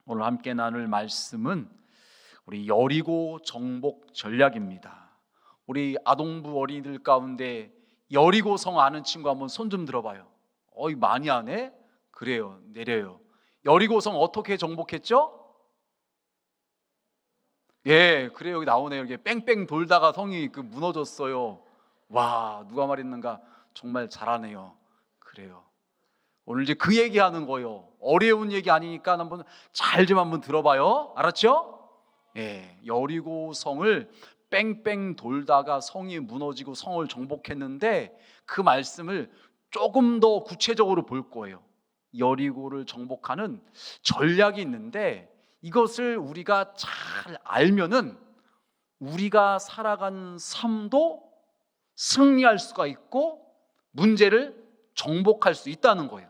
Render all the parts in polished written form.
오늘 함께 나눌 말씀은 우리 여리고 정복 전략입니다. 우리 아동부 어린이들 가운데 여리고성 아는 친구 한번 손 좀 들어봐요. 많이 아네? 그래요, 내려요. 여리고성 어떻게 정복했죠? 예, 그래요. 여기 나오네요. 이렇게 뺑뺑 돌다가 성이 무너졌어요. 와, 누가 말했는가? 정말 잘하네요. 그래요. 오늘 이제 그 얘기하는 거예요. 어려운 얘기 아니니까 한번 잘 좀 한번 들어봐요. 알았죠? 예, 여리고성을 뺑뺑 돌다가 성이 무너지고 성을 정복했는데 그 말씀을 조금 더 구체적으로 볼 거예요. 여리고를 정복하는 전략이 있는데 이것을 우리가 잘 알면은 우리가 살아가는 삶도 승리할 수가 있고 문제를 정복할 수 있다는 거예요.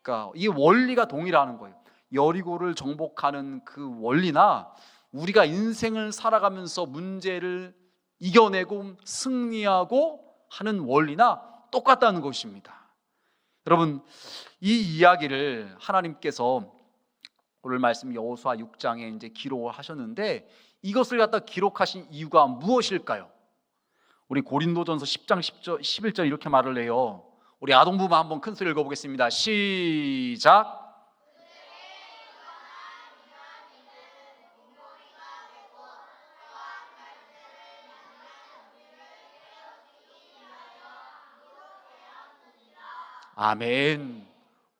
그러니까 이 원리가 동일하는 거예요. 여리고를 정복하는 그 원리나 우리가 인생을 살아가면서 문제를 이겨내고 승리하고 하는 원리나 똑같다는 것입니다. 여러분, 이 이야기를 하나님께서 오늘 말씀 여호수아 6장에 이제 기록을 하셨는데 이것을 갖다 기록하신 이유가 무엇일까요? 우리 고린도전서 10장 11절 이렇게 말을 해요. 우리 아동부만 한번 큰 소리 읽어보겠습니다. 시작. 아멘.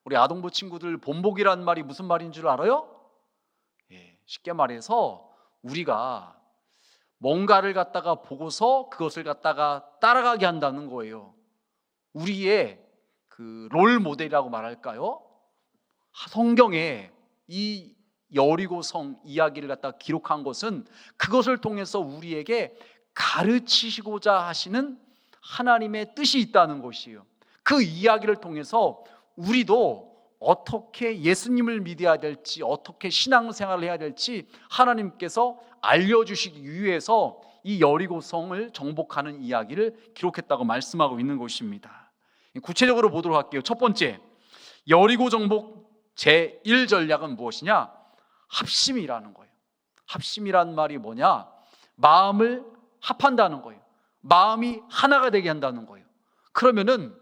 우리 아동부 친구들, 본복이란 말이 무슨 말인 줄 알아요? 예, 쉽게 말해서 우리가 뭔가를 갖다가 보고서 그것을 갖다가 따라가게 한다는 거예요. 우리의 롤 모델이라고 말할까요? 성경에 이 여리고성 이야기를 갖다가 기록한 것은 그것을 통해서 우리에게 가르치시고자 하시는 하나님의 뜻이 있다는 것이에요. 그 이야기를 통해서 우리도 어떻게 예수님을 믿어야 될지, 어떻게 신앙생활을 해야 될지 하나님께서 알려주시기 위해서 이 여리고성을 정복하는 이야기를 기록했다고 말씀하고 있는 것입니다. 구체적으로 보도록 할게요. 첫 번째, 여리고 정복 제1전략은 무엇이냐? 합심이라는 거예요. 합심이란 말이 뭐냐? 마음을 합한다는 거예요. 마음이 하나가 되게 한다는 거예요. 그러면은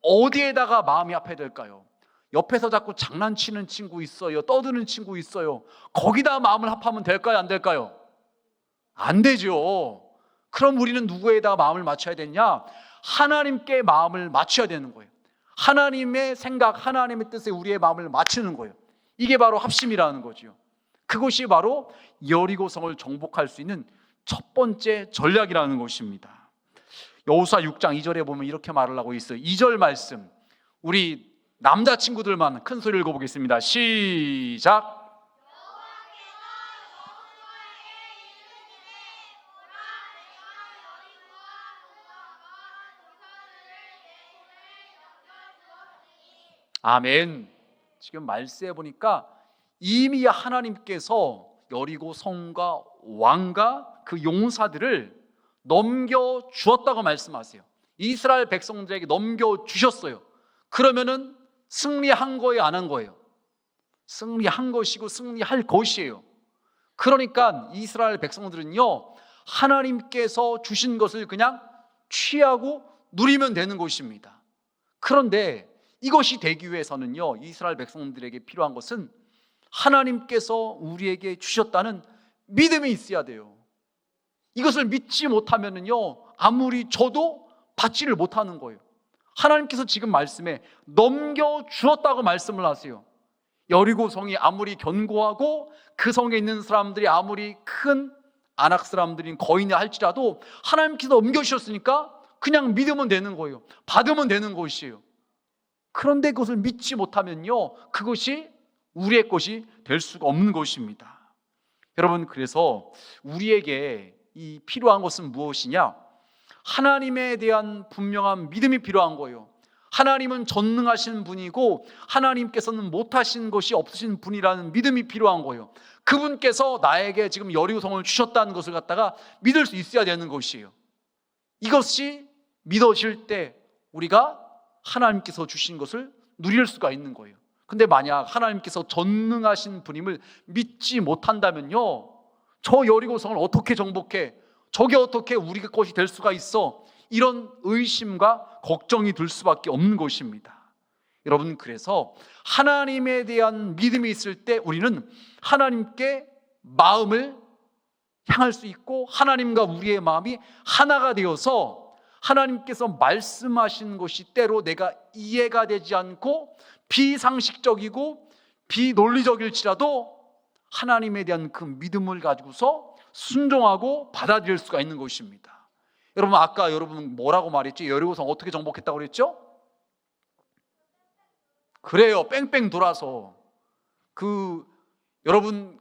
어디에다가 마음이 합해야 될까요? 옆에서 자꾸 장난치는 친구 있어요. 떠드는 친구 있어요. 거기다 마음을 합하면 될까요? 안 될까요? 안 되죠. 그럼 우리는 누구에다가 마음을 맞춰야 되냐? 하나님께 마음을 맞춰야 되는 거예요. 하나님의 생각, 하나님의 뜻에 우리의 마음을 맞추는 거예요. 이게 바로 합심이라는 거죠. 그것이 바로 여리고성을 정복할 수 있는 첫 번째 전략이라는 것입니다. 여호수아 6장 2절에 보면 이렇게 말을 하고 있어요. 2절 말씀, 우리 남자친구들만 큰 소리 읽어보겠습니다. 시작. 아멘. 지금 말씀해 보니까 이미 하나님께서 여리고 성과 왕과 그 용사들을 넘겨주었다고 말씀하세요. 이스라엘 백성들에게 넘겨주셨어요. 그러면은 승리한 거예요, 안 한 거예요? 승리한 것이고 승리할 것이에요. 그러니까 이스라엘 백성들은요, 하나님께서 주신 것을 그냥 취하고 누리면 되는 것입니다. 그런데 이것이 되기 위해서는요, 이스라엘 백성들에게 필요한 것은 하나님께서 우리에게 주셨다는 믿음이 있어야 돼요. 이것을 믿지 못하면요, 아무리 줘도 받지를 못하는 거예요. 하나님께서 지금 말씀에 넘겨주었다고 말씀을 하세요. 여리고성이 아무리 견고하고 그 성에 있는 사람들이 아무리 큰 안악 사람들인 거인이 할지라도 하나님께서 넘겨주셨으니까 그냥 믿으면 되는 거예요. 받으면 되는 것이에요. 그런데 그것을 믿지 못하면요, 그것이 우리의 것이 될 수가 없는 것입니다. 여러분, 그래서 우리에게 이 필요한 것은 무엇이냐? 하나님에 대한 분명한 믿음이 필요한 거예요. 하나님은 전능하신 분이고 하나님께서는 못하신 것이 없으신 분이라는 믿음이 필요한 거예요. 그분께서 나에게 지금 여리고성을 주셨다는 것을 갖다가 믿을 수 있어야 되는 것이에요. 이것이 믿어질 때 우리가 하나님께서 주신 것을 누릴 수가 있는 거예요. 근데 만약 하나님께서 전능하신 분임을 믿지 못한다면요, 저 여리고성을 어떻게 정복해? 저게 어떻게 우리 것이 될 수가 있어? 이런 의심과 걱정이 들 수밖에 없는 것입니다. 여러분, 그래서 하나님에 대한 믿음이 있을 때 우리는 하나님께 마음을 향할 수 있고, 하나님과 우리의 마음이 하나가 되어서 하나님께서 말씀하신 것이 때로 내가 이해가 되지 않고 비상식적이고 비논리적일지라도 하나님에 대한 그 믿음을 가지고서 순종하고 받아들일 수가 있는 것입니다. 여러분, 아까 여러분 뭐라고 말했죠? 여리고성 어떻게 정복했다고 그랬죠? 그래요, 뺑뺑 돌아서. 여러분이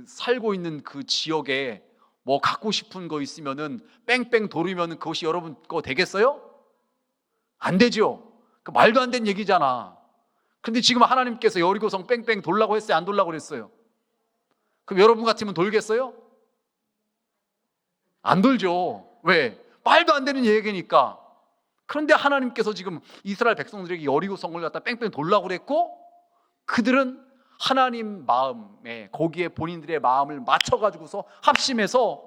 살고 있는 그 지역에 뭐 갖고 싶은 거 있으면은 뺑뺑 돌으면 그것이 여러분 거 되겠어요? 안 되죠. 그 말도 안 되는 얘기잖아. 근데 지금 하나님께서 여리고성 뺑뺑 돌라고 했어요? 안 돌라고 그랬어요? 그럼 여러분 같으면 돌겠어요? 안 돌죠. 왜? 말도 안 되는 얘기니까. 그런데 하나님께서 지금 이스라엘 백성들에게 여리고성을 갖다 뺑뺑 돌라고 그랬고, 그들은 하나님 마음에, 거기에 본인들의 마음을 맞춰가지고서 합심해서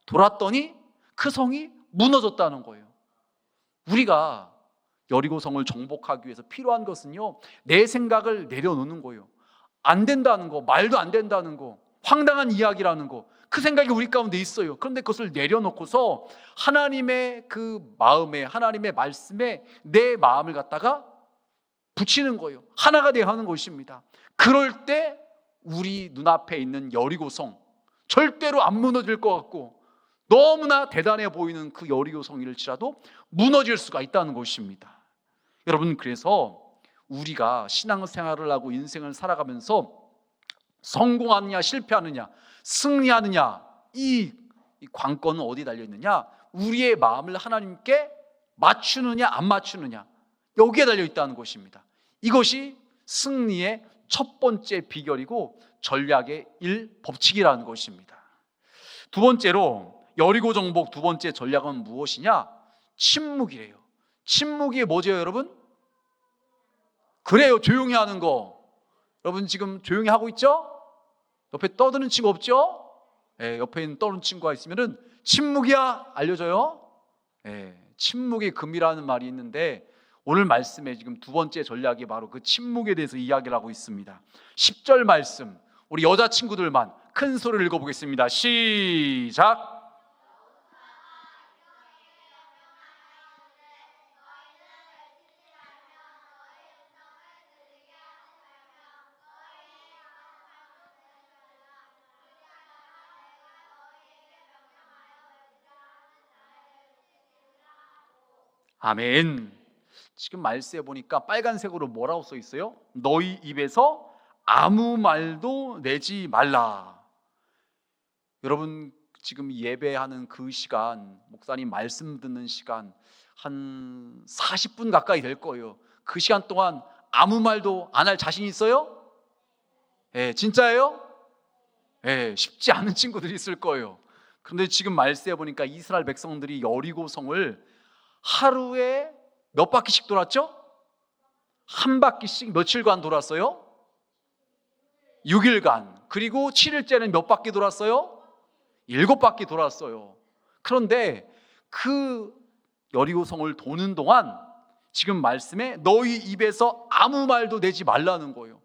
돌았더니 그 성이 무너졌다는 거예요. 우리가 여리고성을 정복하기 위해서 필요한 것은요, 내 생각을 내려놓는 거예요. 안 된다는 거, 말도 안 된다는 거, 황당한 이야기라는 거, 그 생각이 우리 가운데 있어요. 그런데 그것을 내려놓고서 하나님의 그 마음에, 하나님의 말씀에 내 마음을 갖다가 붙이는 거예요. 하나가 되어 하는 것입니다. 그럴 때 우리 눈앞에 있는 여리고성, 절대로 안 무너질 것 같고 너무나 대단해 보이는 그 여리고성일지라도 무너질 수가 있다는 것입니다. 여러분, 그래서 우리가 신앙생활을 하고 인생을 살아가면서 성공하느냐 실패하느냐 승리하느냐, 이 관건은 어디에 달려있느냐? 우리의 마음을 하나님께 맞추느냐 안 맞추느냐, 여기에 달려있다는 것입니다. 이것이 승리의 첫 번째 비결이고 전략의 법칙이라는 것입니다. 두 번째로 여리고 정복 두 번째 전략은 무엇이냐? 침묵이래요. 침묵이 뭐죠, 여러분? 그래요, 조용히 하는 거. 여러분 지금 조용히 하고 있죠? 옆에 떠드는 친구 없죠? 옆에 있는 떠드는 친구가 있으면은 침묵이야 알려줘요. 침묵의 금이라는 말이 있는데 오늘 말씀에 지금 두 번째 전략이 바로 그 침묵에 대해서 이야기를 하고 있습니다. 10절 말씀, 우리 여자친구들만 큰 소리를 읽어보겠습니다. 시작. 아멘. 지금 말씀해 보니까 빨간색으로 뭐라고 써 있어요? 너희 입에서 아무 말도 내지 말라. 여러분 지금 예배하는 그 시간, 목사님 말씀 듣는 시간 한 40분 가까이 될 거예요. 그 시간 동안 아무 말도 안 할 자신 있어요? 진짜예요? 쉽지 않은 친구들이 있을 거예요. 그런데 지금 말씀해 보니까 이스라엘 백성들이 여리고성을 하루에 몇 바퀴씩 돌았죠? 한 바퀴씩 며칠간 돌았어요? 6일간. 그리고 7일째는 몇 바퀴 돌았어요? 7바퀴 돌았어요. 그런데 그 여리고성을 도는 동안 지금 말씀에 너희 입에서 아무 말도 내지 말라는 거예요.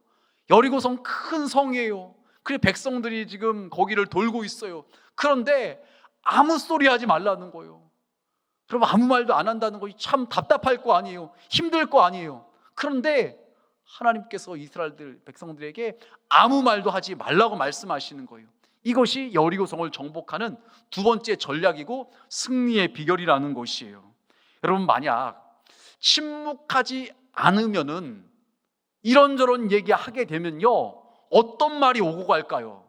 여리고성 큰 성이에요. 그래 백성들이 지금 거기를 돌고 있어요. 그런데 아무 소리 하지 말라는 거예요. 그럼 아무 말도 안 한다는 것이 참 답답할 거 아니에요. 힘들 거 아니에요. 그런데 하나님께서 이스라엘 백성들에게 아무 말도 하지 말라고 말씀하시는 거예요. 이것이 여리고성을 정복하는 두 번째 전략이고 승리의 비결이라는 것이에요. 여러분 만약 침묵하지 않으면은 이런저런 얘기하게 되면요 어떤 말이 오고 갈까요?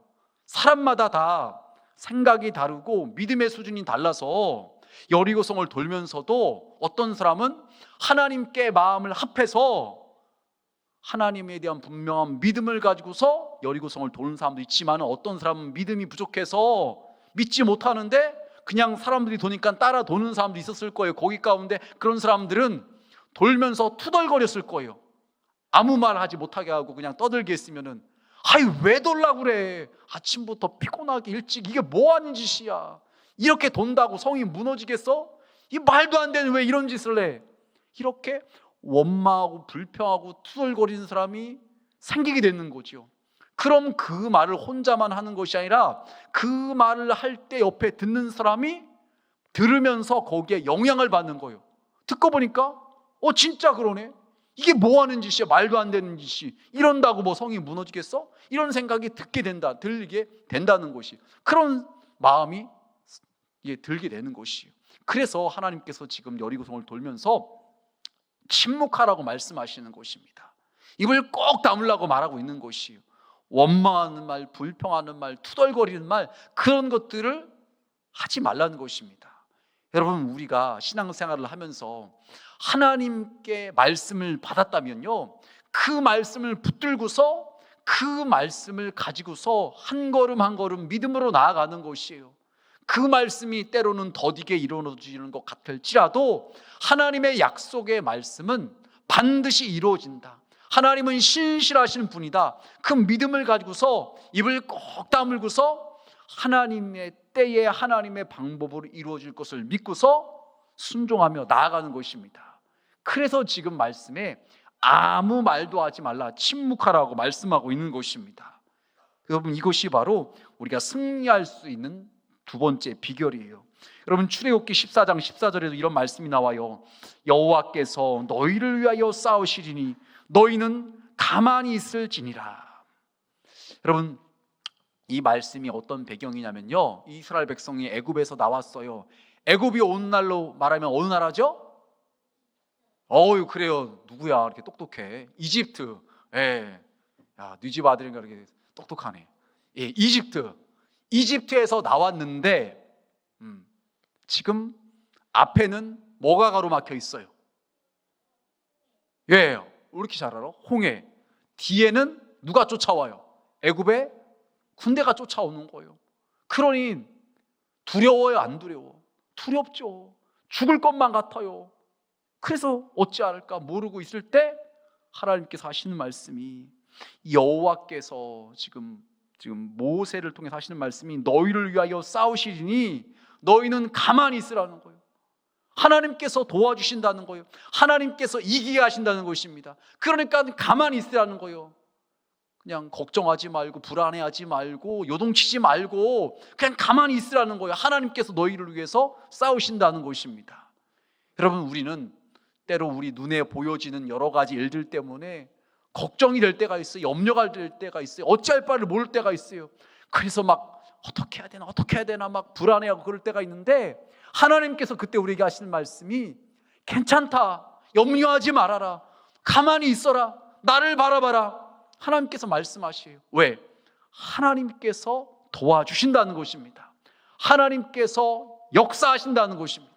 사람마다 다 생각이 다르고 믿음의 수준이 달라서 여리고성을 돌면서도 어떤 사람은 하나님께 마음을 합해서 하나님에 대한 분명한 믿음을 가지고서 여리고성을 도는 사람도 있지만 어떤 사람은 믿음이 부족해서 믿지 못하는데 그냥 사람들이 도니까 따라 도는 사람도 있었을 거예요. 거기 가운데 그런 사람들은 돌면서 투덜거렸을 거예요. 아무 말 하지 못하게 하고 그냥 떠들게 했으면은 아이 왜 돌라고 그래, 아침부터 피곤하게 일찍, 이게 뭐 하는 짓이야, 이렇게 돈다고 성이 무너지겠어? 이 말도 안 되는 왜 이런 짓을 해? 이렇게 원망하고 불평하고 투덜거리는 사람이 생기게 되는 거죠. 그럼 그 말을 혼자만 하는 것이 아니라 그 말을 할 때 옆에 듣는 사람이 들으면서 거기에 영향을 받는 거예요. 듣고 보니까 진짜 그러네, 이게 뭐 하는 짓이야, 말도 안 되는 짓이, 이런다고 뭐 성이 무너지겠어? 이런 생각이 들리게 된다는 것이, 그런 마음이 들게 되는 것이에요. 그래서 하나님께서 지금 여리고성을 돌면서 침묵하라고 말씀하시는 것입니다. 입을 꼭 다물라고 말하고 있는 것이에요. 원망하는 말, 불평하는 말, 투덜거리는 말, 그런 것들을 하지 말라는 것입니다. 여러분, 우리가 신앙생활을 하면서 하나님께 말씀을 받았다면요, 그 말씀을 붙들고서 그 말씀을 가지고서 한 걸음 한 걸음 믿음으로 나아가는 것이에요. 그 말씀이 때로는 더디게 이루어지는 것 같을지라도 하나님의 약속의 말씀은 반드시 이루어진다, 하나님은 신실하신 분이다, 그 믿음을 가지고서 입을 꼭 다물고서 하나님의 때에 하나님의 방법으로 이루어질 것을 믿고서 순종하며 나아가는 것입니다. 그래서 지금 말씀에 아무 말도 하지 말라, 침묵하라고 말씀하고 있는 것입니다. 여러분, 이것이 바로 우리가 승리할 수 있는 두 번째 비결이에요. 여러분, 출애굽기 14장 14절에도 이런 말씀이 나와요. 여호와께서 너희를 위하여 싸우시리니 너희는 가만히 있을지니라. 여러분, 이 말씀이 어떤 배경이냐면요, 이스라엘 백성이 애굽에서 나왔어요. 애굽이 오늘날로 말하면 어느 나라죠? 그래요, 누구야 이렇게 똑똑해? 이집트. 야, 네 집 아들인가 이렇게 똑똑하네. 이집트에서 나왔는데 지금 앞에는 뭐가 가로막혀 있어요? 왜 이렇게 잘 알아? 홍해. 뒤에는 누가 쫓아와요? 애굽의 군대가 쫓아오는 거예요. 그러니 두려워요, 안 두려워? 두렵죠. 죽을 것만 같아요. 그래서 어찌할까 모르고 있을 때 하나님께서 하시는 말씀이, 여호와께서 지금 모세를 통해서 하시는 말씀이 너희를 위하여 싸우시리니 너희는 가만히 있으라는 거예요. 하나님께서 도와주신다는 거예요. 하나님께서 이기게 하신다는 것입니다. 그러니까 가만히 있으라는 거예요. 그냥 걱정하지 말고 불안해하지 말고 요동치지 말고 그냥 가만히 있으라는 거예요. 하나님께서 너희를 위해서 싸우신다는 것입니다. 여러분, 우리는 때로 우리 눈에 보여지는 여러 가지 일들 때문에 걱정이 될 때가 있어요. 염려가 될 때가 있어요. 어찌할 바를 모를 때가 있어요. 그래서 막 어떻게 해야 되나 막 불안해하고 그럴 때가 있는데, 하나님께서 그때 우리에게 하시는 말씀이 괜찮다, 염려하지 말아라, 가만히 있어라, 나를 바라봐라. 하나님께서 말씀하시에요. 왜? 하나님께서 도와주신다는 것입니다. 하나님께서 역사하신다는 것입니다.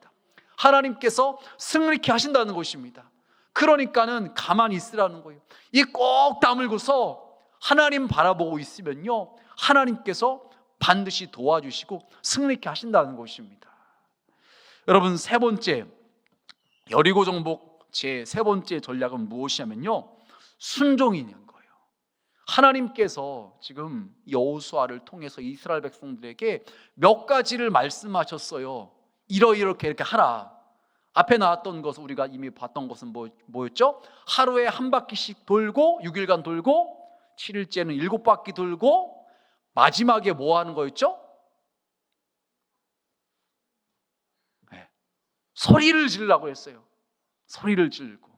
하나님께서 승리케 하신다는 것입니다. 그러니까는 가만히 있으라는 거예요. 이 꼭 다물고서 하나님 바라보고 있으면요, 하나님께서 반드시 도와주시고 승리케 하신다는 것입니다. 여러분, 세 번째, 여리고 정복 제 세 번째 전략은 무엇이냐면요, 순종이는 거예요. 하나님께서 지금 여호수아를 통해서 이스라엘 백성들에게 몇 가지를 말씀하셨어요. 이렇게 하라. 앞에 나왔던 것은 우리가 이미 봤던 것은 뭐였죠? 하루에 한 바퀴씩 돌고 6일간 돌고 7일째는 7바퀴 돌고 마지막에 뭐 하는 거였죠? 소리를 지르라고 했어요. 소리를 지르고.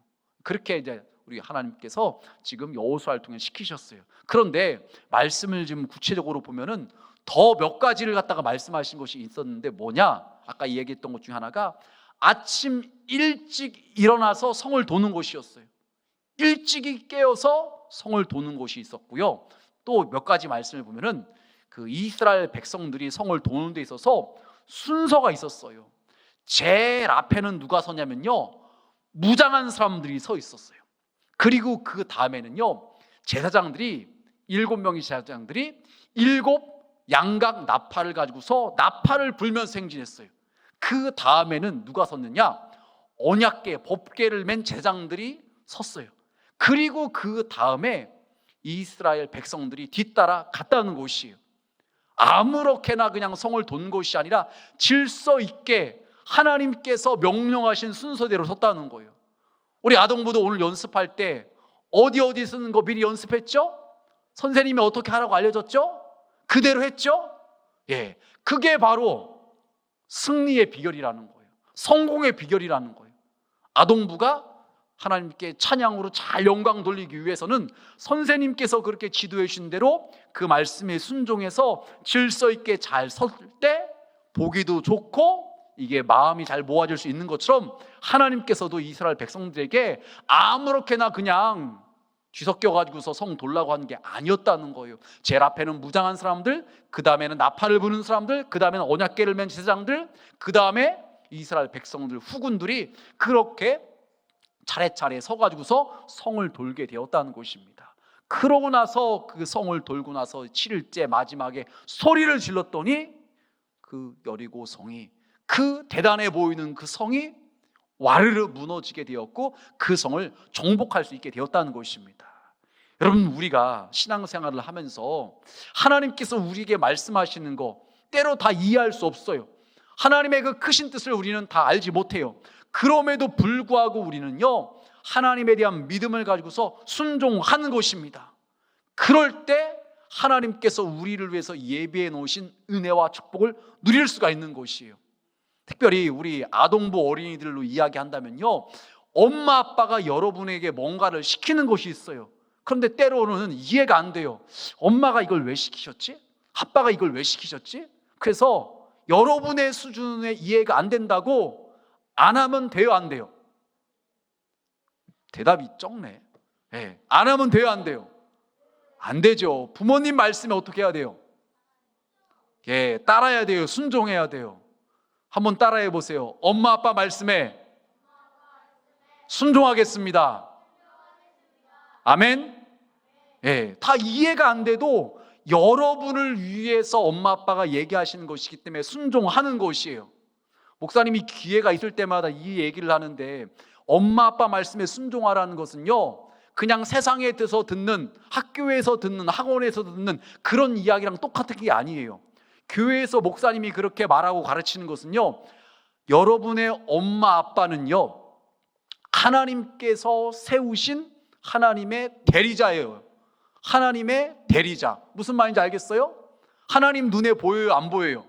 그렇게 이제 우리 하나님께서 지금 여호수아를 통해 시키셨어요. 그런데 말씀을 지금 구체적으로 보면은 더 몇 가지를 갖다가 말씀하신 것이 있었는데 뭐냐? 아까 얘기했던 것 중에 하나가 아침 일찍 일어나서 성을 도는 것이었어요. 일찍이 깨어서 성을 도는 것이 있었고요. 또 몇 가지 말씀을 보면은 그 이스라엘 백성들이 성을 도는 데 있어서 순서가 있었어요. 제일 앞에는 누가 서냐면요, 무장한 사람들이 서 있었어요. 그리고 그 다음에는요, 제사장들이 7명의 제사장들이 7 양각 나팔을 가지고서 나팔을 불면서 행진했어요. 그 다음에는 누가 섰느냐? 언약궤, 법궤를 맨 제사장들이 섰어요. 그리고 그 다음에 이스라엘 백성들이 뒤따라 갔다는 것이에요. 아무렇게나 그냥 성을 돈 것이 아니라 질서 있게 하나님께서 명령하신 순서대로 섰다는 거예요. 우리 아동부도 오늘 연습할 때 어디 쓰는 거 미리 연습했죠? 선생님이 어떻게 하라고 알려줬죠? 그대로 했죠? 예, 그게 바로 승리의 비결이라는 거예요. 성공의 비결이라는 거예요. 아동부가 하나님께 찬양으로 잘 영광 돌리기 위해서는 선생님께서 그렇게 지도해 주신 대로 그 말씀에 순종해서 질서 있게 잘 설 때 보기도 좋고 이게 마음이 잘 모아질 수 있는 것처럼 하나님께서도 이스라엘 백성들에게 아무렇게나 그냥 뒤섞여 가지고서 성 돌라고 하는 게 아니었다는 거예요. 제일 앞에는 무장한 사람들, 그 다음에는 나팔을 부는 사람들, 그 다음에는 언약궤를 맨 제사장들, 그 다음에 이스라엘 백성들 후군들이 그렇게 차례차례 서가지고서 성을 돌게 되었다는 것입니다. 그러고 나서 그 성을 돌고 나서 7일째 마지막에 소리를 질렀더니 그 여리고 성이, 그 대단해 보이는 그 성이 와르르 무너지게 되었고 그 성을 정복할 수 있게 되었다는 것입니다. 여러분, 우리가 신앙생활을 하면서 하나님께서 우리에게 말씀하시는 거 때로 다 이해할 수 없어요. 하나님의 그 크신 뜻을 우리는 다 알지 못해요. 그럼에도 불구하고 우리는요, 하나님에 대한 믿음을 가지고서 순종하는 것입니다. 그럴 때 하나님께서 우리를 위해서 예비해 놓으신 은혜와 축복을 누릴 수가 있는 것이에요. 특별히 우리 아동부 어린이들로 이야기한다면요, 엄마 아빠가 여러분에게 뭔가를 시키는 것이 있어요. 그런데 때로는 이해가 안 돼요. 엄마가 이걸 왜 시키셨지? 아빠가 이걸 왜 시키셨지? 그래서 여러분의 수준에 이해가 안 된다고 안 하면 돼요, 안 돼요? 대답이 적네. 네. 안 하면 돼요, 안 돼요? 안 되죠. 부모님 말씀에 어떻게 해야 돼요? 예, 따라야 돼요. 순종해야 돼요. 한번 따라해 보세요. 엄마 아빠 말씀에 순종하겠습니다. 아멘. 예, 다 이해가 안 돼도 여러분을 위해서 엄마 아빠가 얘기하시는 것이기 때문에 순종하는 것이에요. 목사님이 기회가 있을 때마다 이 얘기를 하는데, 엄마 아빠 말씀에 순종하라는 것은요, 그냥 세상에서 듣는, 학교에서 듣는, 학원에서 듣는 그런 이야기랑 똑같은 게 아니에요. 교회에서 목사님이 그렇게 말하고 가르치는 것은요, 여러분의 엄마 아빠는요, 하나님께서 세우신 하나님의 대리자예요. 하나님의 대리자. 무슨 말인지 알겠어요? 하나님 눈에 보여요, 안 보여요?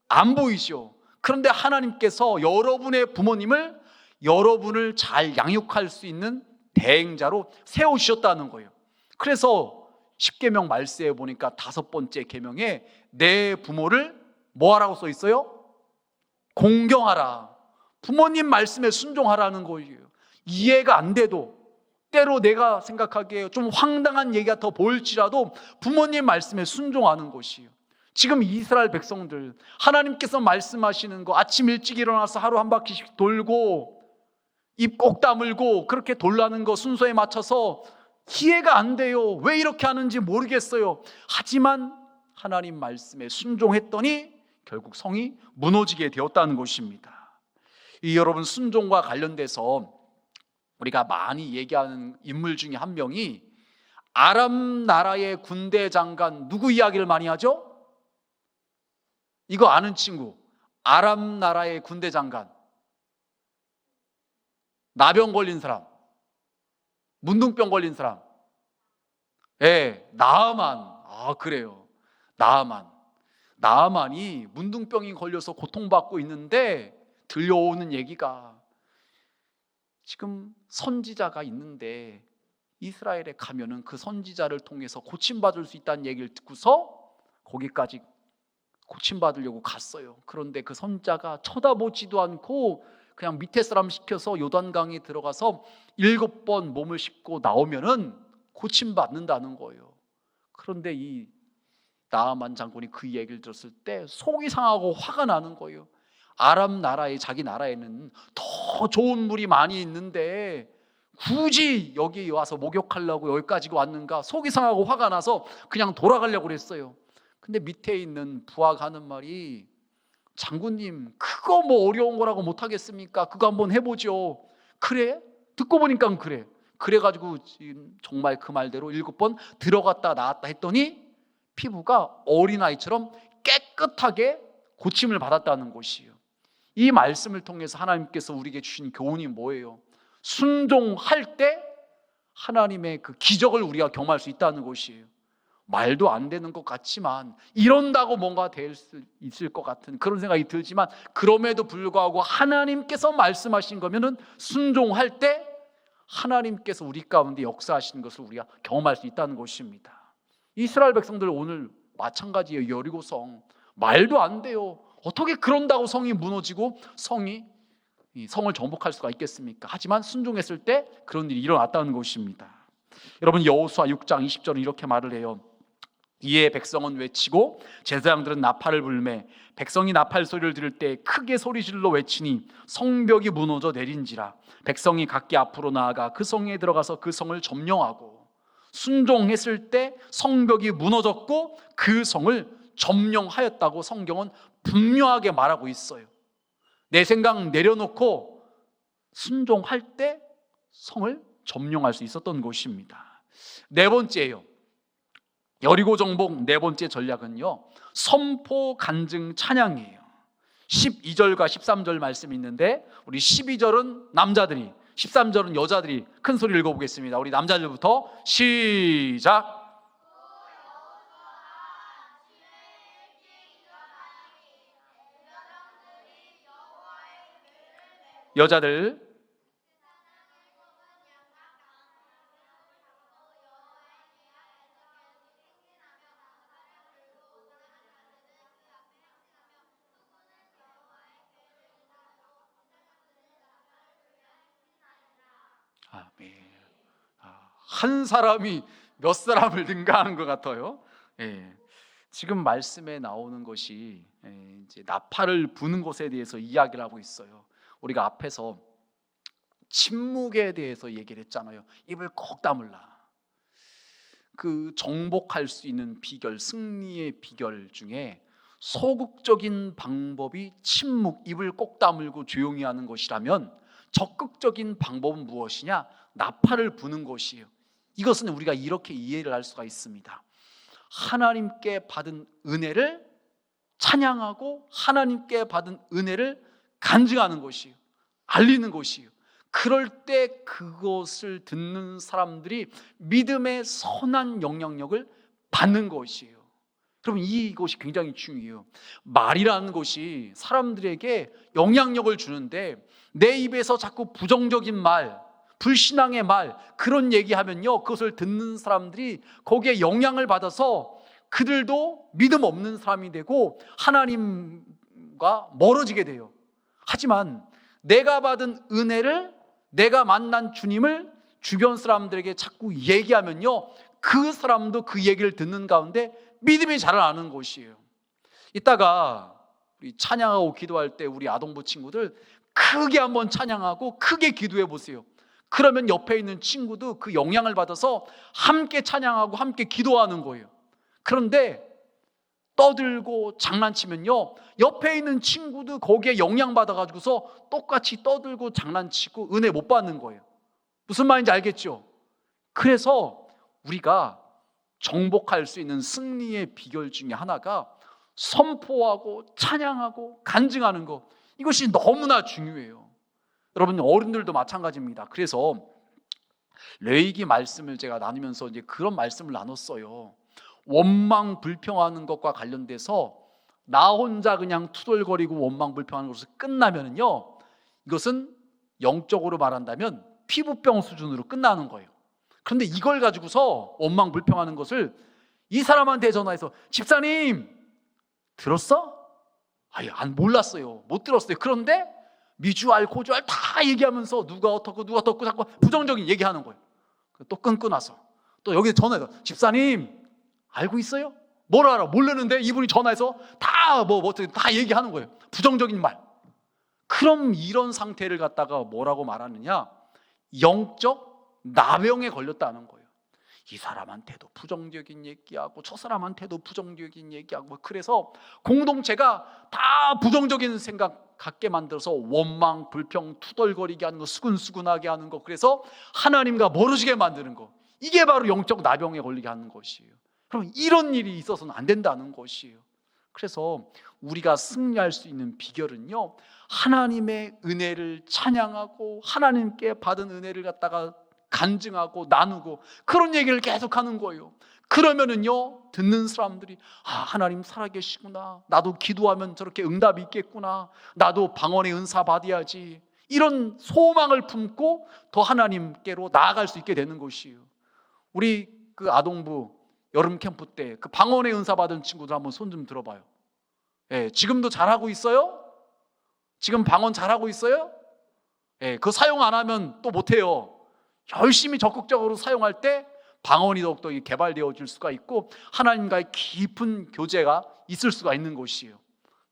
안 보이죠. 그런데 하나님께서 여러분의 부모님을 여러분을 잘 양육할 수 있는 대행자로 세우셨다는 거예요. 그래서 10계명 말세에 보니까 5번째 계명에 내 부모를 뭐하라고 써 있어요? 공경하라. 부모님 말씀에 순종하라는 거예요. 이해가 안 돼도, 때로 내가 생각하기에 좀 황당한 얘기가 더 보일지라도 부모님 말씀에 순종하는 것이에요. 지금 이스라엘 백성들, 하나님께서 말씀하시는 거 아침 일찍 일어나서 하루 한 바퀴씩 돌고 입 꼭 다물고 그렇게 돌라는 거 순서에 맞춰서 이해가 안 돼요. 왜 이렇게 하는지 모르겠어요. 하지만 하나님 말씀에 순종했더니 결국 성이 무너지게 되었다는 것입니다. 이 여러분, 순종과 관련돼서 우리가 많이 얘기하는 인물 중에 한 명이 아람 나라의 군대 장관, 누구 이야기를 많이 하죠? 이거 아는 친구, 아람 나라의 군대 장관, 나병 걸린 사람, 문둥병 걸린 사람, 예, 나아만. 아, 그래요. 나아만이 문둥병이 걸려서 고통받고 있는데 들려오는 얘기가, 지금 선지자가 있는데 이스라엘에 가면은 그 선지자를 통해서 고침받을 수 있다는 얘기를 듣고서 거기까지 고침받으려고 갔어요. 그런데 그 선지자가 쳐다보지도 않고 그냥 밑에 사람 시켜서 요단강에 들어가서 7번 몸을 씻고 나오면은 고침받는다는 거예요. 그런데 이 나아만 장군이 그 얘기를 들었을 때 속이 상하고 화가 나는 거예요. 아람 나라에, 자기 나라에는 더 좋은 물이 많이 있는데 굳이 여기 와서 목욕하려고 여기까지 왔는가, 속이 상하고 화가 나서 그냥 돌아가려고 그랬어요. 근데 밑에 있는 부하가 하는 말이, 장군님, 그거 뭐 어려운 거라고 못하겠습니까? 그거 한번 해보죠. 그래? 듣고 보니까 그래. 그래가지고 지금 정말 그 말대로 7번 들어갔다 나왔다 했더니 피부가 어린아이처럼 깨끗하게 고침을 받았다는 것이에요. 이 말씀을 통해서 하나님께서 우리에게 주신 교훈이 뭐예요? 순종할 때 하나님의 그 기적을 우리가 경험할 수 있다는 것이에요. 말도 안 되는 것 같지만, 이런다고 뭔가 될 수 있을 것 같은 그런 생각이 들지만, 그럼에도 불구하고 하나님께서 말씀하신 거면은 순종할 때 하나님께서 우리 가운데 역사하시는 것을 우리가 경험할 수 있다는 것입니다. 이스라엘 백성들 오늘 마찬가지예요. 여리고성 말도 안 돼요. 어떻게 그런다고 성이 무너지고 성을 정복할 수가 있겠습니까? 하지만 순종했을 때 그런 일이 일어났다는 것입니다. 여러분, 여호수아 6장 20절은 이렇게 말을 해요. 이에 백성은 외치고 제사장들은 나팔을 불매 백성이 나팔 소리를 들을 때 크게 소리질러 외치니 성벽이 무너져 내린지라. 백성이 각기 앞으로 나아가 그 성에 들어가서 그 성을 점령하고, 순종했을 때 성벽이 무너졌고 그 성을 점령하였다고 성경은 분명하게 말하고 있어요. 내 생각 내려놓고 순종할 때 성을 점령할 수 있었던 것입니다. 네 번째예요. 여리고 정복 네 번째 전략은요, 선포 간증 찬양이에요. 12절과 13절 말씀이 있는데, 우리 12절은 남자들이, 13절은 여자들이 큰 소리 읽어보겠습니다. 우리 남자들부터 시작. 여자들 한 사람이 몇 사람을 능가하는 것 같아요. 지금 말씀에 나오는 것이 이제 나팔을 부는 것에 대해서 이야기를 하고 있어요. 우리가 앞에서 침묵에 대해서 얘기를 했잖아요. 입을 꼭 다물라. 그 정복할 수 있는 비결, 승리의 비결 중에 소극적인 방법이 침묵, 입을 꼭 다물고 조용히 하는 것이라면, 적극적인 방법은 무엇이냐? 나팔을 부는 것이에요. 이것은 우리가 이렇게 이해를 할 수가 있습니다. 하나님께 받은 은혜를 찬양하고 하나님께 받은 은혜를 간증하는 것이에요. 알리는 것이에요. 그럴 때 그것을 듣는 사람들이 믿음의 선한 영향력을 받는 것이에요. 그럼 이것이 굉장히 중요해요. 말이라는 것이 사람들에게 영향력을 주는데, 내 입에서 자꾸 부정적인 말, 불신앙의 말, 그런 얘기하면요, 그것을 듣는 사람들이 거기에 영향을 받아서 그들도 믿음 없는 사람이 되고 하나님과 멀어지게 돼요. 하지만 내가 받은 은혜를, 내가 만난 주님을 주변 사람들에게 자꾸 얘기하면요, 그 사람도 그 얘기를 듣는 가운데 믿음이 자라나는 것이에요. 이따가 우리 찬양하고 기도할 때 우리 아동부 친구들 크게 한번 찬양하고 크게 기도해 보세요. 그러면 옆에 있는 친구도 그 영향을 받아서 함께 찬양하고 함께 기도하는 거예요. 그런데 떠들고 장난치면요, 옆에 있는 친구도 거기에 영향받아가지고서 똑같이 떠들고 장난치고 은혜 못 받는 거예요. 무슨 말인지 알겠죠? 그래서 우리가 정복할 수 있는 승리의 비결 중에 하나가 선포하고 찬양하고 간증하는 것, 이것이 너무나 중요해요. 여러분, 어른들도 마찬가지입니다. 그래서 레위기 말씀을 제가 나누면서 이제 그런 말씀을 나눴어요. 원망 불평하는 것과 관련돼서 나 혼자 그냥 투덜거리고 원망 불평하는 것을 끝나면은요, 이것은 영적으로 말한다면 피부병 수준으로 끝나는 거예요. 그런데 이걸 가지고서 원망 불평하는 것을 이 사람한테 전화해서 집사님 들었어? 아예 안 몰랐어요. 못 들었어요. 그런데 미주알 고주알 다 얘기하면서 누가 어떻고 자꾸 부정적인 얘기하는 거예요. 또 끊고 나서 또 여기 전화해서 집사님 알고 있어요? 뭘 알아? 모르는데 이분이 전화해서 다 다 얘기하는 거예요. 부정적인 말. 그럼 이런 상태를 갖다가 뭐라고 말하느냐? 영적 나병에 걸렸다는 거예요. 이 사람한테도 부정적인 얘기하고 저 사람한테도 부정적인 얘기하고, 그래서 공동체가 다 부정적인 생각 갖게 만들어서 원망, 불평, 투덜거리게 하는 거, 수근수근하게 하는 거, 그래서 하나님과 멀어지게 만드는 거, 이게 바로 영적 나병에 걸리게 하는 것이에요. 그럼 이런 일이 있어서는 안 된다는 것이에요. 그래서 우리가 승리할 수 있는 비결은요, 하나님의 은혜를 찬양하고 하나님께 받은 은혜를 갖다가 간증하고 나누고 그런 얘기를 계속하는 거예요. 그러면은요, 듣는 사람들이 하나님 살아계시구나, 나도 기도하면 저렇게 응답이 있겠구나, 나도 방언의 은사 받아야지, 이런 소망을 품고 더 하나님께로 나아갈 수 있게 되는 것이에요. 우리 그 아동부 여름 캠프 때 그 방언의 은사 받은 친구들 한번 손 좀 들어봐요. 지금도 잘하고 있어요? 지금 방언 잘하고 있어요? 그거 사용 안 하면 또 못해요. 열심히 적극적으로 사용할 때 방언이 더욱더 개발되어질 수가 있고 하나님과의 깊은 교제가 있을 수가 있는 것이에요.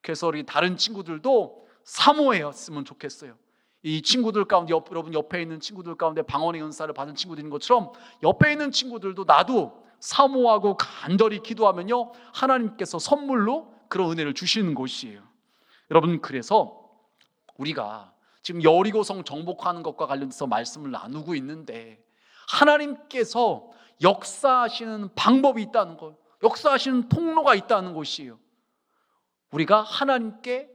그래서 우리 다른 친구들도 사모했으면 좋겠어요. 이 친구들 가운데 여러분 옆에 있는 친구들 가운데 방언의 은사를 받은 친구들인 것처럼 옆에 있는 친구들도 나도 사모하고 간절히 기도하면요, 하나님께서 선물로 그런 은혜를 주시는 것이에요. 여러분, 그래서 우리가 지금 여리고성 정복하는 것과 관련해서 말씀을 나누고 있는데, 하나님께서 역사하시는 방법이 있다는 것, 역사하시는 통로가 있다는 것이에요. 우리가 하나님께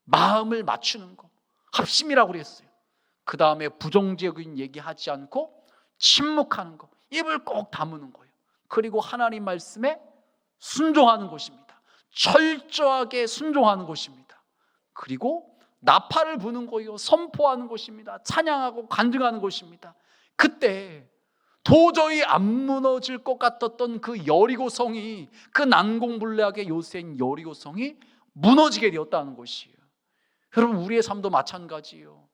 마음을 맞추는 것, 합심이라고 그랬어요. 그 다음에 부정적인 얘기하지 않고 침묵하는 것, 입을 꼭 다무는 거예요. 그리고 하나님 말씀에 순종하는 것입니다. 철저하게 순종하는 것입니다. 그리고 나팔을 부는 거예요. 선포하는 것입니다. 찬양하고 간증하는 것입니다. 그때 도저히 안 무너질 것 같았던 그 여리고성이, 그 난공불락의 요새인 여리고성이 무너지게 되었다는 것이에요. 여러분, 우리의 삶도 마찬가지예요.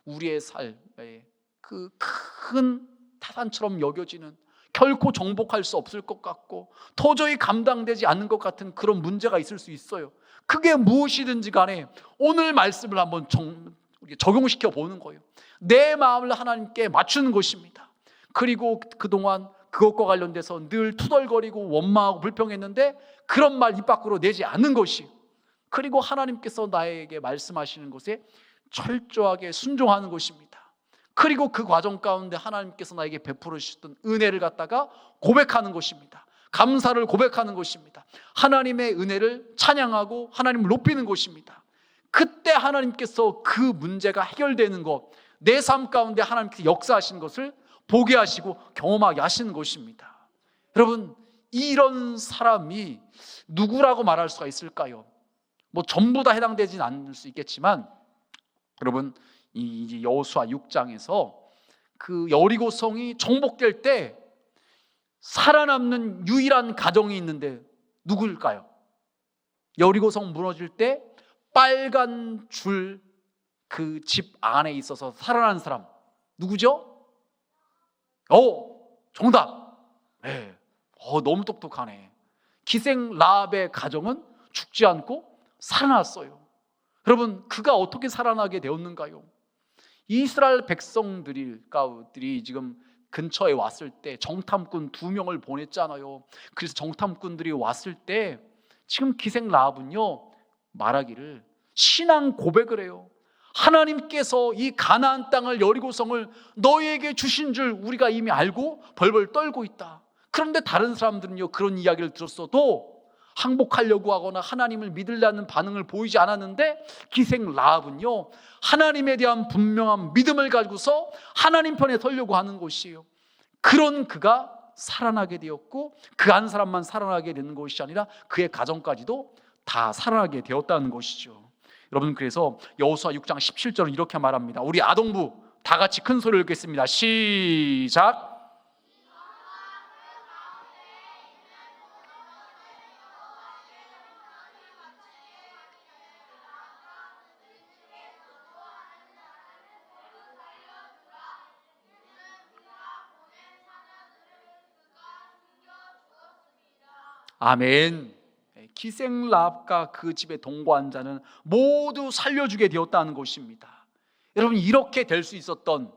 우리의 삶에 그 큰 타산처럼 여겨지는, 결코 정복할 수 없을 것 같고 도저히 감당되지 않는 것 같은 그런 문제가 있을 수 있어요. 그게 무엇이든지 간에 오늘 말씀을 한번 적용시켜 보는 거예요. 내 마음을 하나님께 맞추는 것입니다. 그리고 그동안 그것과 관련돼서 늘 투덜거리고 원망하고 불평했는데 그런 말 입 밖으로 내지 않는 것이, 그리고 하나님께서 나에게 말씀하시는 것에 철저하게 순종하는 것입니다. 그리고 그 과정 가운데 하나님께서 나에게 베풀어 주셨던 은혜를 갖다가 고백하는 것입니다. 감사를 고백하는 것입니다. 하나님의 은혜를 찬양하고 하나님을 높이는 것입니다. 그때 하나님께서 그 문제가 해결되는 것, 내 삶 가운데 하나님께서 역사하시는 것을 보게 하시고 경험하게 하시는 것입니다. 여러분, 이런 사람이 누구라고 말할 수가 있을까요? 뭐 전부 다 해당되지는 않을 수 있겠지만, 여러분, 이 여호수아 6장에서 그 여리고성이 정복될 때 살아남는 유일한 가정이 있는데 누구일까요? 여리고성 무너질 때 빨간 줄 그 집 안에 있어서 살아난 사람 누구죠? 정답. 네. 너무 똑똑하네. 기생 라합의 가정은 죽지 않고 살아났어요. 여러분, 그가 어떻게 살아나게 되었는가요? 이스라엘 백성들이 지금 근처에 왔을 때 정탐꾼 2명을 보냈잖아요. 그래서 정탐꾼들이 왔을 때 지금 기생 라합은요, 말하기를 신앙 고백을 해요. 하나님께서 이 가나안 땅을, 여리고성을 너희에게 주신 줄 우리가 이미 알고 벌벌 떨고 있다. 그런데 다른 사람들은요, 그런 이야기를 들었어도 항복하려고 하거나 하나님을 믿으려는 반응을 보이지 않았는데, 기생 라합은요, 하나님에 대한 분명한 믿음을 가지고서 하나님 편에 서려고 하는 것이에요. 그런 그가 살아나게 되었고, 그 한 사람만 살아나게 되는 것이 아니라 그의 가정까지도 다 살아나게 되었다는 것이죠. 여러분, 그래서 여호수아 6장 17절은 이렇게 말합니다. 우리 아동부 다 같이 큰 소리를 읽겠습니다. 시작. 아멘. 기생 라합과 그 집의 동거한 자는 모두 살려주게 되었다는 것입니다. 여러분, 이렇게 될 수 있었던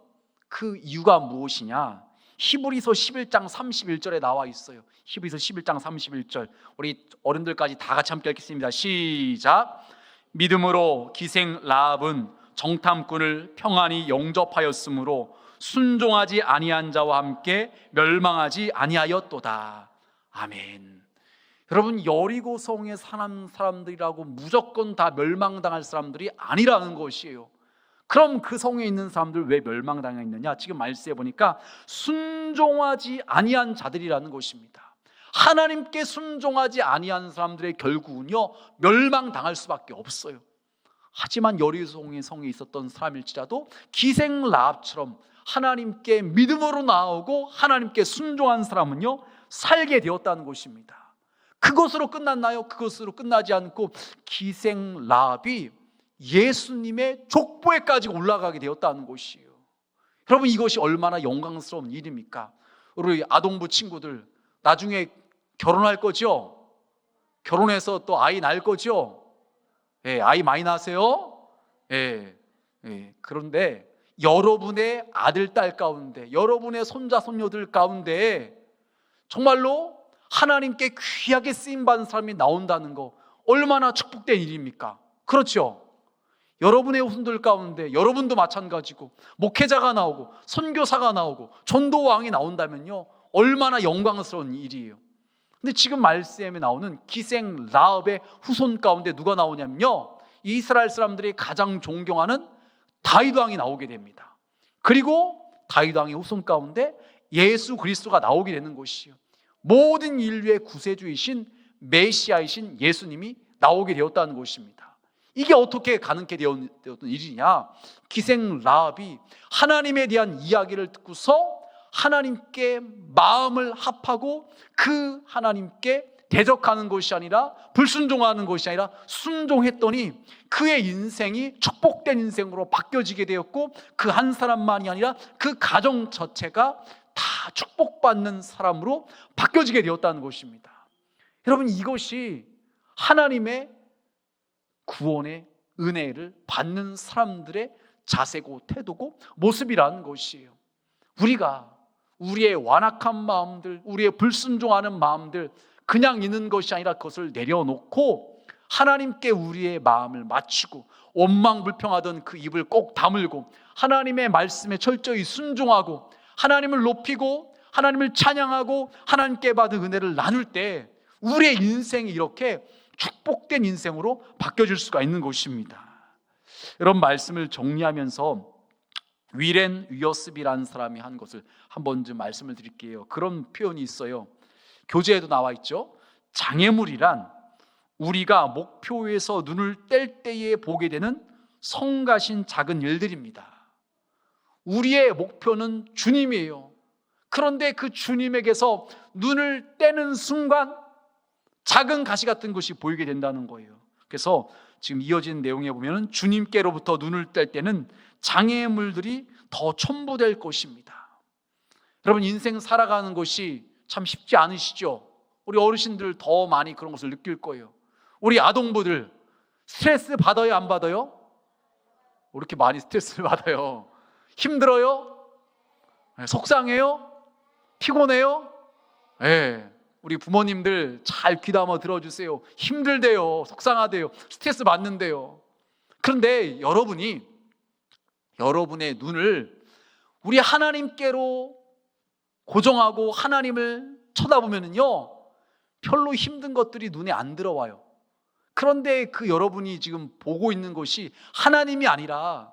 그 이유가 무엇이냐? 히브리서 11장 31절에 나와 있어요. 히브리서 11장 31절, 우리 어른들까지 다 같이 함께 읽겠습니다. 시작. 믿음으로 기생 라합은 정탐꾼을 평안히 영접하였으므로 순종하지 아니한 자와 함께 멸망하지 아니하였도다. 아멘. 여러분, 여리고성에 사는 사람들이라고 무조건 다 멸망당할 사람들이 아니라는 것이에요. 그럼 그 성에 있는 사람들 왜 멸망당했느냐? 지금 말씀해 보니까 순종하지 아니한 자들이라는 것입니다. 하나님께 순종하지 아니한 사람들의 결국은요, 멸망당할 수밖에 없어요. 하지만 여리고성의 성에 있었던 사람일지라도 기생 라합처럼 하나님께 믿음으로 나오고 하나님께 순종한 사람은요, 살게 되었다는 것입니다. 그것으로 끝났나요? 그것으로 끝나지 않고 기생 라합이 예수님의 족보에까지 올라가게 되었다는 것이에요. 여러분, 이것이 얼마나 영광스러운 일입니까? 우리 아동부 친구들 나중에 결혼할 거죠? 결혼해서 또 아이 낳을 거죠? 예, 아이 많이 낳으세요? 예, 예. 그런데 여러분의 아들, 딸 가운데, 여러분의 손자, 손녀들 가운데 정말로 하나님께 귀하게 쓰임받은 사람이 나온다는 거 얼마나 축복된 일입니까? 그렇죠? 여러분의 후손들 가운데 여러분도 마찬가지고 목회자가 나오고 선교사가 나오고 전도왕이 나온다면요, 얼마나 영광스러운 일이에요. 근데 지금 말씀에 나오는 기생 라합의 후손 가운데 누가 나오냐면요, 이스라엘 사람들이 가장 존경하는 다윗 왕이 나오게 됩니다. 그리고 다윗 왕의 후손 가운데 예수 그리스도가 나오게 되는 것이요, 모든 인류의 구세주이신 메시아이신 예수님이 나오게 되었다는 것입니다. 이게 어떻게 가능케 되었던 일이냐? 기생 라합이 하나님에 대한 이야기를 듣고서 하나님께 마음을 합하고 그 하나님께 대적하는 것이 아니라, 불순종하는 것이 아니라 순종했더니 그의 인생이 축복된 인생으로 바뀌어지게 되었고, 그 한 사람만이 아니라 그 가정 자체가 다 축복받는 사람으로 바뀌어지게 되었다는 것입니다. 여러분, 이것이 하나님의 구원의 은혜를 받는 사람들의 자세고 태도고 모습이라는 것이에요. 우리가 우리의 완악한 마음들, 우리의 불순종하는 마음들 그냥 있는 것이 아니라 그것을 내려놓고 하나님께 우리의 마음을 맞추고 원망불평하던 그 입을 꼭 다물고 하나님의 말씀에 철저히 순종하고 하나님을 높이고 하나님을 찬양하고 하나님께 받은 은혜를 나눌 때 우리의 인생이 이렇게 축복된 인생으로 바뀌어질 수가 있는 것입니다. 이런 말씀을 정리하면서 위렌 위어스비라는 사람이 한 것을 한번 좀 말씀을 드릴게요. 그런 표현이 있어요. 교재에도 나와 있죠. 장애물이란 우리가 목표에서 눈을 뗄 때에 보게 되는 성가신 작은 일들입니다. 우리의 목표는 주님이에요. 그런데 그 주님에게서 눈을 떼는 순간 작은 가시 같은 것이 보이게 된다는 거예요. 그래서 지금 이어진 내용에 보면 주님께로부터 눈을 뗄 때는 장애물들이 더 첨부될 것입니다. 여러분, 인생 살아가는 것이 참 쉽지 않으시죠? 우리 어르신들 더 많이 그런 것을 느낄 거예요. 우리 아동부들 스트레스 받아요, 안 받아요? 왜 이렇게 많이 스트레스를 받아요? 힘들어요? 속상해요? 피곤해요? 네. 우리 부모님들 잘 귀담아 들어주세요. 힘들대요, 속상하대요, 스트레스 받는데요. 그런데 여러분이 여러분의 눈을 우리 하나님께로 고정하고 하나님을 쳐다보면요, 별로 힘든 것들이 눈에 안 들어와요. 그런데 그 여러분이 지금 보고 있는 것이 하나님이 아니라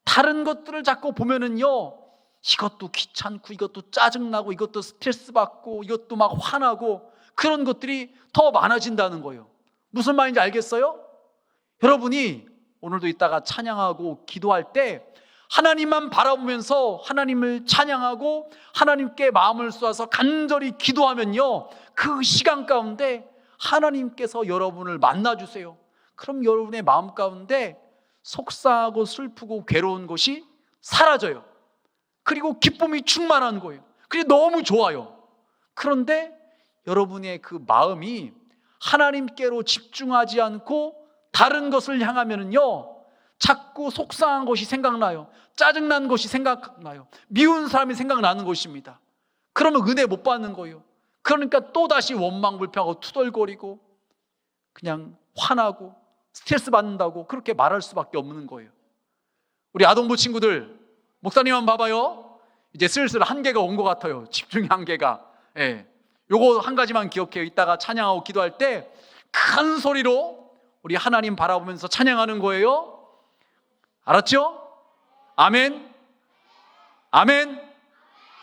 다른 것들을 자꾸 보면은요, 이것도 귀찮고 이것도 짜증나고 이것도 스트레스 받고 이것도 막 화나고 그런 것들이 더 많아진다는 거예요. 무슨 말인지 알겠어요? 여러분이 오늘도 이따가 찬양하고 기도할 때 하나님만 바라보면서 하나님을 찬양하고 하나님께 마음을 쏟아서 간절히 기도하면요, 그 시간 가운데 하나님께서 여러분을 만나주세요. 그럼 여러분의 마음 가운데 속상하고 슬프고 괴로운 것이 사라져요. 그리고 기쁨이 충만한 거예요. 그게 너무 좋아요. 그런데 여러분의 그 마음이 하나님께로 집중하지 않고 다른 것을 향하면은요, 자꾸 속상한 것이 생각나요. 짜증난 것이 생각나요. 미운 사람이 생각나는 것입니다. 그러면 은혜 못 받는 거예요. 그러니까 또다시 원망불평하고 투덜거리고 그냥 화나고 스트레스 받는다고 그렇게 말할 수밖에 없는 거예요. 우리 아동부 친구들, 목사님 한번 봐봐요. 이제 슬슬 한계가 온 것 같아요. 집중의 한계가. 예. 요거 한 가지만 기억해요. 이따가 찬양하고 기도할 때 큰 소리로 우리 하나님 바라보면서 찬양하는 거예요. 알았죠? 아멘. 아멘.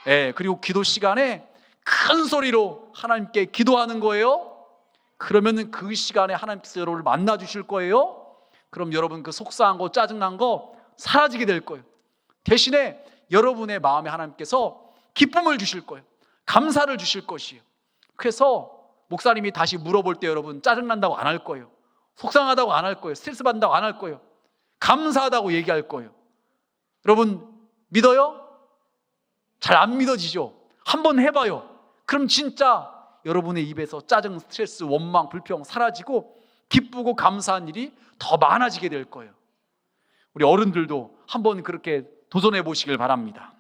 예. 그리고 기도 시간에 큰 소리로 하나님께 기도하는 거예요. 그러면 그 시간에 하나님께서 여러분을 만나 주실 거예요. 그럼 여러분 그 속상한 거, 짜증난 거 사라지게 될 거예요. 대신에 여러분의 마음에 하나님께서 기쁨을 주실 거예요. 감사를 주실 것이에요. 그래서 목사님이 다시 물어볼 때 여러분 짜증난다고 안 할 거예요. 속상하다고 안 할 거예요. 스트레스 받는다고 안 할 거예요. 감사하다고 얘기할 거예요. 여러분 믿어요? 잘 안 믿어지죠? 한번 해봐요. 그럼 진짜 여러분의 입에서 짜증, 스트레스, 원망, 불평 사라지고 기쁘고 감사한 일이 더 많아지게 될 거예요. 우리 어른들도 한번 그렇게 도전해 보시길 바랍니다.